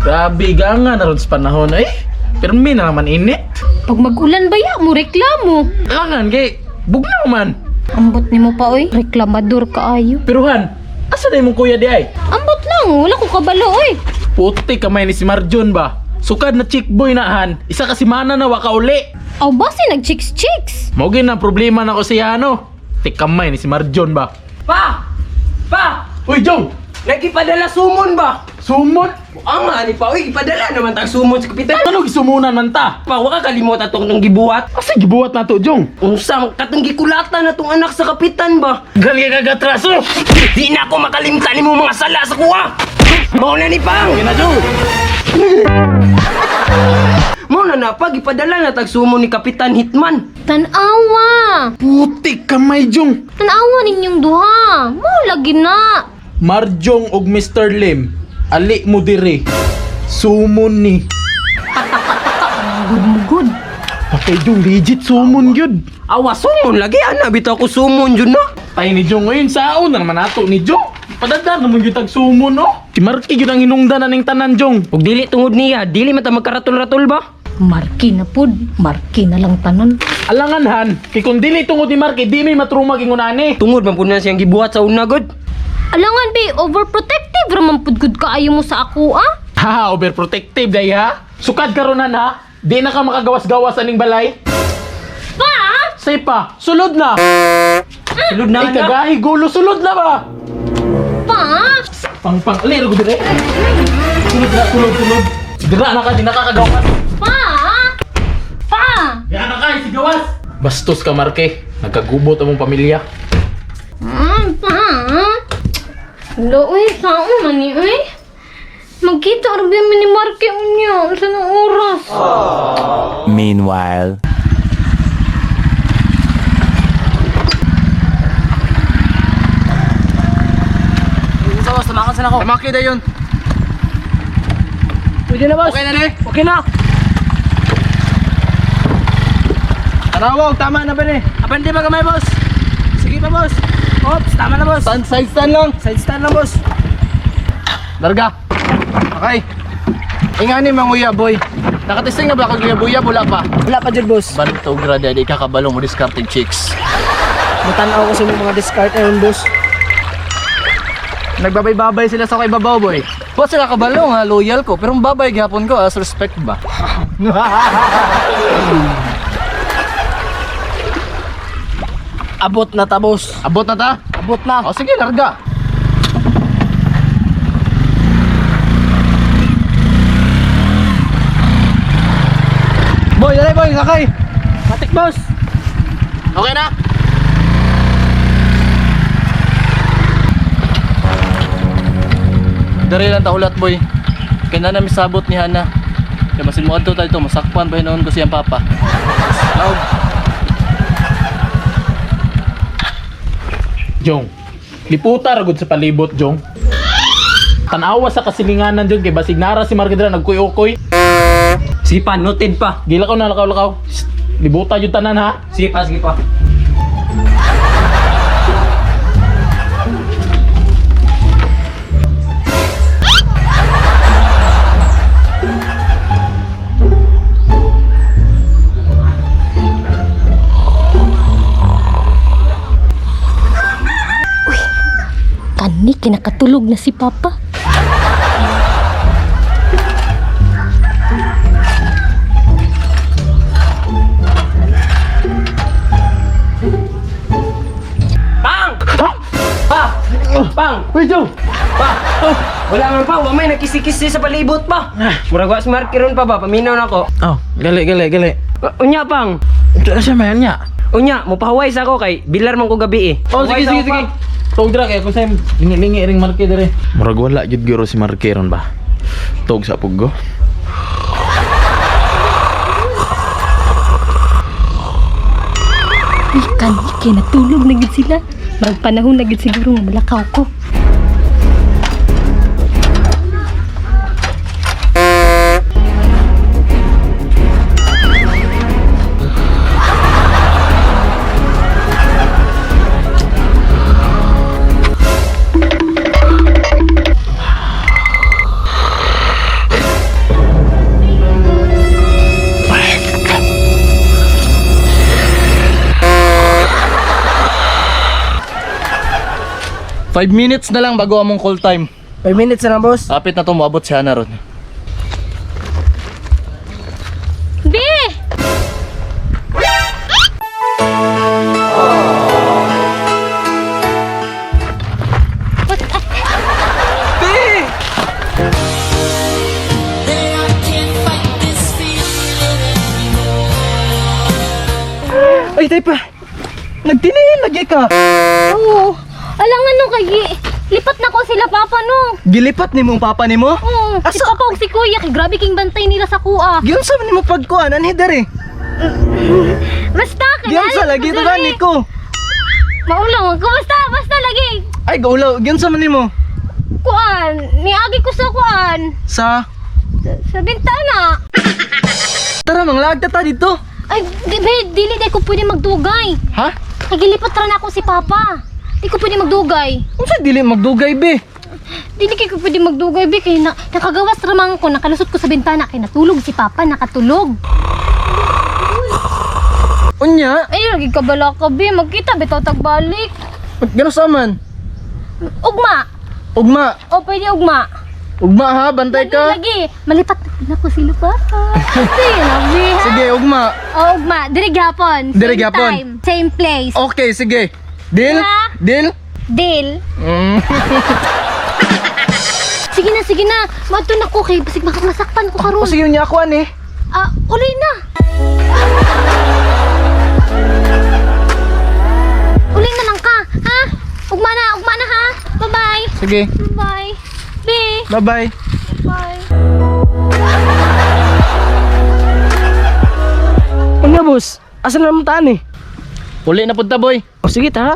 Grabe gangan na ron sa panahon eh. Pirmi na naman init. Pag mag-ulan ba ya mo reklamo? Langan kay bugnaw man. Ambot nimo pa oy, reklamador kaayo. Pero Han, asa na imong kuya di ay? Ambot lang, wala ko kabalo oy. Puti kamay ni si Marjon ba? Sukad na chick boy na Han. Isa ka simana na waka uli. Aw basi nag-chicks-chicks. Mao na problema na ko siya ano. Tik kamay ni si Marjon ba? Pa! Pa! Uy Jong, Nagkipadala sumon ba? sumot. Ang nga ni pa, uy, ipadala naman tang sumon sa kapitan. Ano gisumunan man ta? Pa, waka kalimot atong nang gibuhat. Asa gibuhat na to Jong? Unsang katong gikulatan na tong anak sa kapitan ba? Gali ka gatraso. Di na ako makalimtan mo mga sala sa kuha. Mao na ni Pang. Okay na Jong. Mao na pag ipadala na tag sumon ni Kapitan Hitman. Tanawa. Putik kamay Jong. Tanawa ninyong duha. Mao lagi na. Marjong og Mr. Lim, ali mo dire. Sumon ni. Good. Patay Jong, legit sumon gyud. Awa sumon lagi ana bitaw ko sumon jud no. Tay ni Jong ngayon saon na naman ato ni Jong. Padadar naman gyud tag sumon no. Si Marky gyud ang hinungdan na ning tanan Jong. Ug dili tungod niya, dili man ta magkaratol-ratol ba? Marki na pud. Marki na lang tanon. Alangan Han, kay kung dili tungod ni Marky, di may matrumag ingon ani. Tungod man pud na siyang gibuhat sa una god. Alangan be, overprotective raman pud gud kaayo mo sa ako ah. Ha, overprotective day ha. Sukad karon ha. Di na ka makagawas-gawas aning balay. Pa! Say pa, sulod na. Sulod na Ay kagahi gulo, sulod na ba? Pa! Pang lero ko dire. Sulod. Dira na ka, di nakakagawas. Pa! Pa! Yan na ka, sigawas. Bastos ka Marke, nagkagubot among pamilya. Pa! Lo, uy, saan man ni, uy? Magkita arabi mi ni Marky unyo sa nang oras. Meanwhile. Samakan sa nako. Tamaki da yun. Pwede na boss. Okay na ni? Okay na. Tarawag, tama na ba ni? Apandi ba kamay boss? Sige pa boss. Ops, tama na boss. Side stand lang. Side stand lang boss. Larga. Okay. Ingani manguya boy. Nakatising na ba kag buya wala pa? Wala pa jud boss. Banto grade di ka kabalo mo discarded chicks. Mutanaw ko sa mga discard ayon boss. Nagbabay-babay sila sa kay babaw boy. Boss, sila kabalo nga, loyal ko. Pero babay gihapon ko as respect ba? Abot na ta boss. Abot na ta? Abot na. O sige, larga. Boy, dali boy, sakay! Matik boss. Okay na? Dari lang taulat boy. Kaya na namin sabot ni Hana. Kaya masin mo adto tayo ito, masakpan ba noon ko siyang papa. Laog. Jong, liputa ragod sa palibot, Jong. Tanawa sa kasilinganan, Jong, kay basig nara si Margadra nagkuy-ukoy. Sige pa, noted pa. Gila ko na, lakaw-lakaw. Shh, libuta yung tanan, ha? Sige pa, sige pa. Kani kinakatulog na si Papa. Pang! Pa! Pang! Uy, Jong! Pa! Wala man pa, wamay nakisi-kisi sa palibot pa. Murag wa smart kiron pa ba, paminaw na ko. Oh, gali. Unya Pang. Ito siya mayan niya. Unya, mupahuway sa ako kay bilar man ko gabi eh. Oh, Huway sige. sa ako, Pa. Tog dira kay kung sa'yo, lingi ring Marke dire. Murag wala jud giro si Marke ron ba? Tog sa puggo. Uy, kani kinatulog na gid sila. Marag panahon na gid siguro nga malakaw ko. 5 minutes na lang bago among call time. 5 minutes na lang, boss. Kapit na to, moabot si Hana ron. B! Ay, tay pa. Nagtinihin lagi ka. Oo. Alang ano kay lipat na ko sila papa no. Gilipat ni mong papa ni mo? Oo. Si Asa? papa ug si kuya kay grabe king bantay nila sa kuha. Giyon sa ni mo pagkuan, ani dere. Basta ka Giyon sa lagi to gani ko. Maulang ko basta lagi. Ay, gaulaw. Giyon sa ni mo. Kuan, niagi ko sa kuan. Sa Sa bintana. tara manglagta ta dito. Ay, dili ko pwede magdugay. Ha? Kay gilipat ra na ako si papa. Di ko pwede magdugay. Unsa dili magdugay be? Dili kay ko pwede magdugay bi kay nakagawas ramang ko, nakalusot ko sa bintana kay natulog si papa, nakatulog. Unya, Ay, lagi ka bala ka bi, magkita bitaw tagbalik. gano sa man? Ugma. Ugma, O pwede ugma. ugma ha, bantay ka. Lagi. Malipat na ko sila papa. Sige, labi ha. Sige, ugma. O ugma, diri gyapon. Diri Same gyapon. time, same place. Okay, sige. Deal? Ha? Deal? Deal. Mm. Sige na. Mato na ko kay basig masakpan ko karon. O sige niya ako ani. Ah, ulay na. Ulay na lang ka, ha? Ugma na ha. Bye-bye. Sige. Bye. Be. Bye-bye. Bye. Unya, boss. Asa na naman taan eh? Uli na punta boy. O sige, tara.